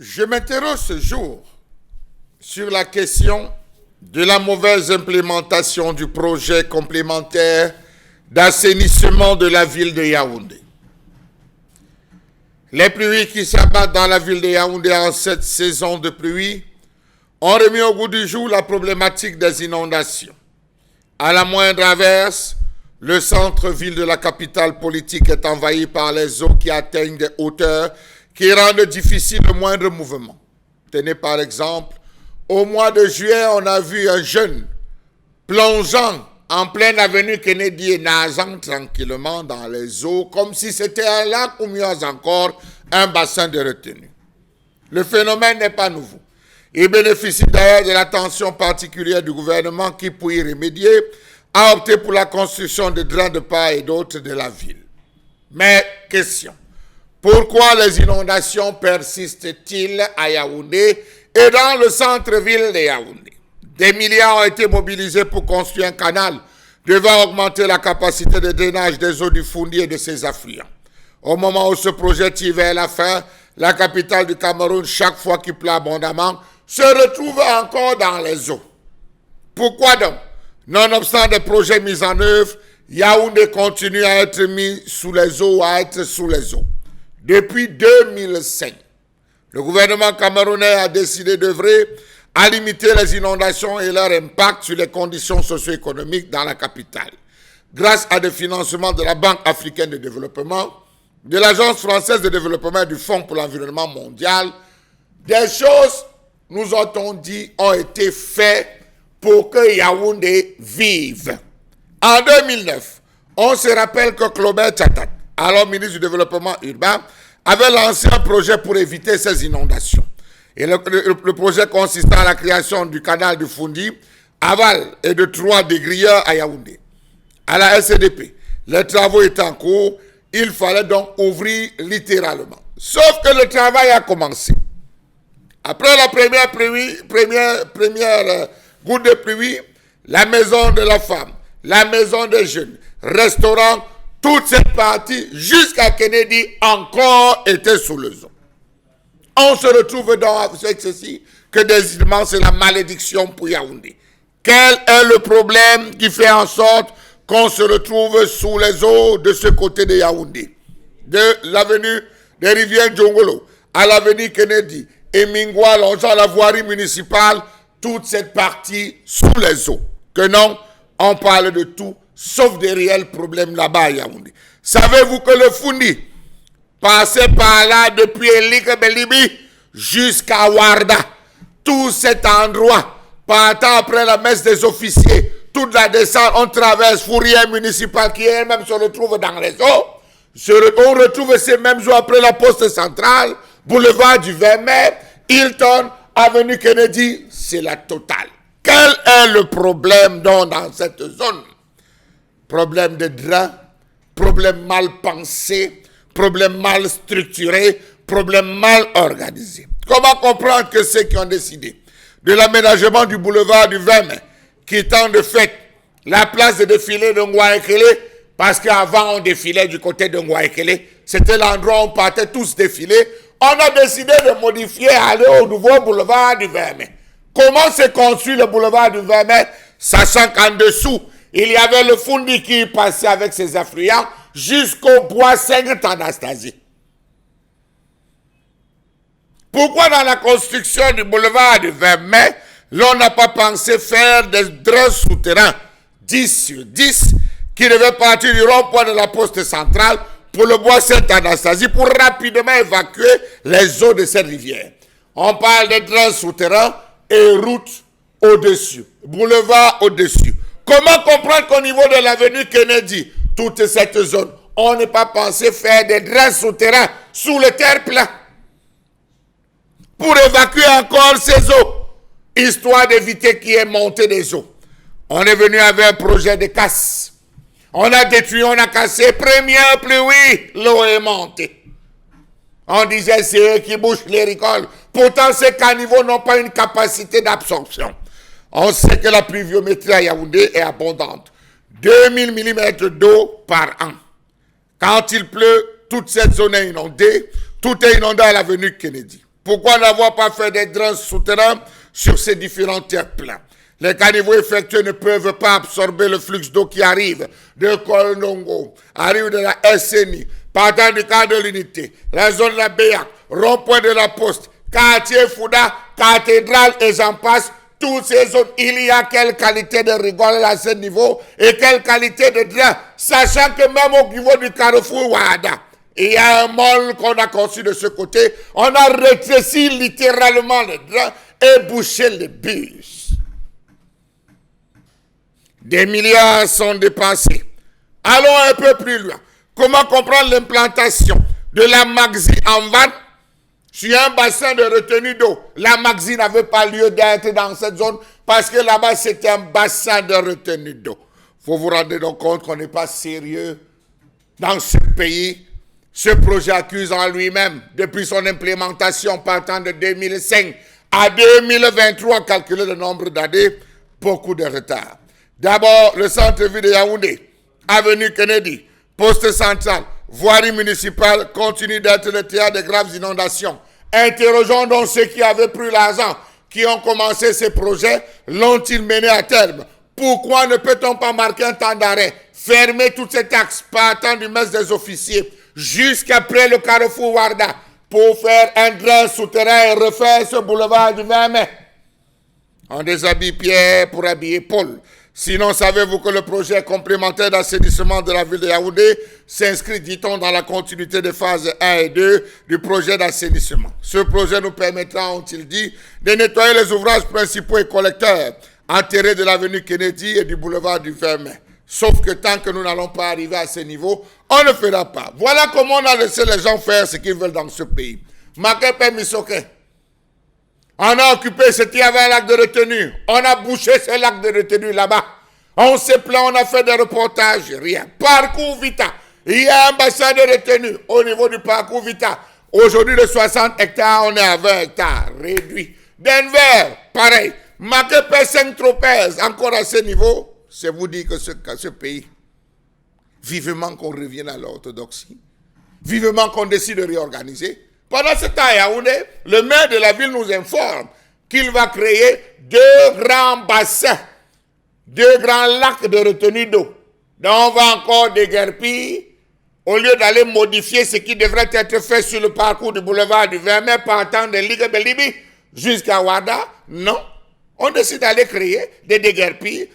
Je m'interroge ce jour sur la question de la mauvaise implémentation du projet complémentaire d'assainissement de la ville de Yaoundé. Les pluies qui s'abattent dans la ville de Yaoundé en cette saison de pluie ont remis au goût du jour la problématique des inondations. À la moindre averse, le centre-ville de la capitale politique est envahi par les eaux qui atteignent des hauteurs qui rendent difficile le moindre mouvement. Tenez par exemple, au mois de juillet, on a vu un jeune plongeant en pleine avenue Kennedy et nageant tranquillement dans les eaux, comme si c'était un lac ou mieux encore un bassin de retenue. Le phénomène n'est pas nouveau. Il bénéficie d'ailleurs de l'attention particulière du gouvernement qui, pour y remédier, a opté pour la construction de drains de part et d'autre de la ville. Mais, question, pourquoi les inondations persistent-ils à Yaoundé et dans le centre-ville de Yaoundé? Des milliards ont été mobilisés pour construire un canal devant augmenter la capacité de drainage des eaux du Foundi et de ses affluents. Au moment où ce projet tire vers la fin, la capitale du Cameroun, chaque fois qu'il pleut abondamment, se retrouve encore dans les eaux. Pourquoi donc? Nonobstant des projets mis en œuvre, Yaoundé continue à être mis sous les eaux, à être sous les eaux. Depuis 2005, le gouvernement camerounais a décidé d'œuvrer à limiter les inondations et leur impact sur les conditions socio-économiques dans la capitale. Grâce à des financements de la Banque africaine de développement, de l'Agence française de développement et du Fonds pour l'environnement mondial, des choses, nous a-t-on dit, ont été faites pour que Yaoundé vive. En 2009, on se rappelle que Claubert Tchatat, alors ministre du Développement urbain, avait lancé un projet pour éviter ces inondations. Et le projet consistait à la création du canal du Foundi, aval et de 3 dégrilleurs à Yaoundé. À la SCDP, les travaux étaient en cours, il fallait donc ouvrir littéralement. Sauf que le travail a commencé. Après la première goutte de pluie, la maison de la femme, la maison des jeunes, restaurant, toute cette partie jusqu'à Kennedy encore était sous le eau. On se retrouve donc avec ceci, que décidément c'est la malédiction pour Yaoundé. Quel est le problème qui fait en sorte qu'on se retrouve sous les eaux de ce côté de Yaoundé? De l'avenue des rivières Djongolo à l'avenue Kennedy et Mingwa, longeant la voirie municipale, toute cette partie sous les eaux. Que non, on parle de tout, sauf des réels problèmes là-bas à Yaoundé. Savez-vous que le Foundi passait par là depuis Elike Belibi jusqu'à Warda. Tout cet endroit, partant après la messe des officiers, toute la descente, on traverse Fourrière municipale qui elle-même se retrouve dans les eaux. On retrouve ces mêmes eaux après la poste centrale, boulevard du 20 mai, Hilton, avenue Kennedy, c'est la totale. Quel est le problème donc dans cette zone? Problème de draps, problème mal pensé, problème mal structuré, problème mal organisé. Comment comprendre que ceux qui ont décidé de l'aménagement du boulevard du 20 mai, quittant de fait la place de défilé de Ngouaekele, parce qu'avant on défilait du côté de Ngouaekele, c'était l'endroit où on partait tous défiler, on a décidé de modifier, aller au nouveau boulevard du 20 mai. Comment s'est construit le boulevard du 20 mai, sachant qu'en dessous, il y avait le Foundi qui passait avec ses affluents jusqu'au bois Saint-Anastasie. Pourquoi dans la construction du boulevard du 20 mai, l'on n'a pas pensé faire des drains souterrains 10 sur 10 qui devaient partir du rond-point de la poste centrale pour le bois Saint-Anastasie pour rapidement évacuer les eaux de cette rivière? On parle de drains souterrains et routes au-dessus, boulevard au-dessus. Comment comprendre qu'au niveau de l'avenue Kennedy, toute cette zone, on n'est pas pensé faire des drains souterrains sous le terre-plein pour évacuer encore ces eaux, histoire d'éviter qu'il y ait montée des eaux? On est venu avec un projet de casse. On a détruit, on a cassé. Première pluie, l'eau est montée. On disait c'est eux qui bouchent les ricoles. Pourtant, ces caniveaux n'ont pas une capacité d'absorption. On sait que la pluviométrie à Yaoundé est abondante. 2000 mm d'eau par an. Quand il pleut, toute cette zone est inondée. Tout est inondé à l'avenue Kennedy. Pourquoi n'avoir pas fait des drains souterrains sur ces différents terres plats? Les caniveaux effectués ne peuvent pas absorber le flux d'eau qui arrive de Kolongo, arrive de la SNI, partant du cadre de l'unité, la zone de la Béac, rond-point de la Poste, quartier Fouda, cathédrale et j'en passe. Toutes ces zones, il y a quelle qualité de rigole à ce niveau et quelle qualité de drain, sachant que même au niveau du carrefour Ouada, il y a un mall qu'on a conçu de ce côté, on a rétréci littéralement les drains et bouché les bus. Des milliards sont dépensés. Allons un peu plus loin. Comment comprendre l'implantation de la Magzi en vanne sur un bassin de retenue d'eau? La Magzi n'avait pas lieu d'être dans cette zone parce que là-bas c'était un bassin de retenue d'eau. Il faut vous rendre donc compte qu'on n'est pas sérieux dans ce pays. Ce projet accuse en lui-même, depuis son implémentation partant de 2005 à 2023, calculer le nombre d'années, beaucoup de retard. D'abord, le centre-ville de Yaoundé, avenue Kennedy, poste central, voirie municipale continue d'être le théâtre de graves inondations. Interrogeons donc ceux qui avaient pris l'argent, qui ont commencé ces projets, l'ont-ils mené à terme? Pourquoi ne peut-on pas marquer un temps d'arrêt, fermer toutes ces taxes partant du mess des officiers jusqu'après le carrefour Ouarda pour faire un drain souterrain et refaire ce boulevard du 20 mai? On déshabille Pierre pour habiller Paul. Sinon, savez-vous que le projet complémentaire d'assainissement de la ville de Yaoundé s'inscrit, dit-on, dans la continuité des phases 1 et 2 du projet d'assainissement. Ce projet nous permettra, ont-ils dit, de nettoyer les ouvrages principaux et collecteurs enterrés de l'avenue Kennedy et du boulevard du 20 mai. Sauf que tant que nous n'allons pas arriver à ce niveau, on ne fera pas. Voilà comment on a laissé les gens faire ce qu'ils veulent dans ce pays. Makepe Misoke. On a occupé ce qu'il y avait un lac de retenue. On a bouché ce lac de retenue là-bas. On s'est plaint, on a fait des reportages, rien. Parcours Vita. Il y a un bassin de retenue au niveau du parcours Vita. Aujourd'hui, de 60 hectares, on est à 20 hectares. Réduit. Denver, pareil. Makepe Saint-Tropez, encore à ce niveau. C'est vous dire que ce pays, vivement qu'on revienne à l'orthodoxie. Vivement qu'on décide de réorganiser. Pendant ce temps, Yaoundé, le maire de la ville nous informe qu'il va créer 2 grands bassins, 2 grands lacs de retenue d'eau. Donc on va encore déguerpir, au lieu d'aller modifier ce qui devrait être fait sur le parcours du boulevard du 20 mai partant de Ligue Belibi jusqu'à Ouada. Non, on décide d'aller créer des déguerpis,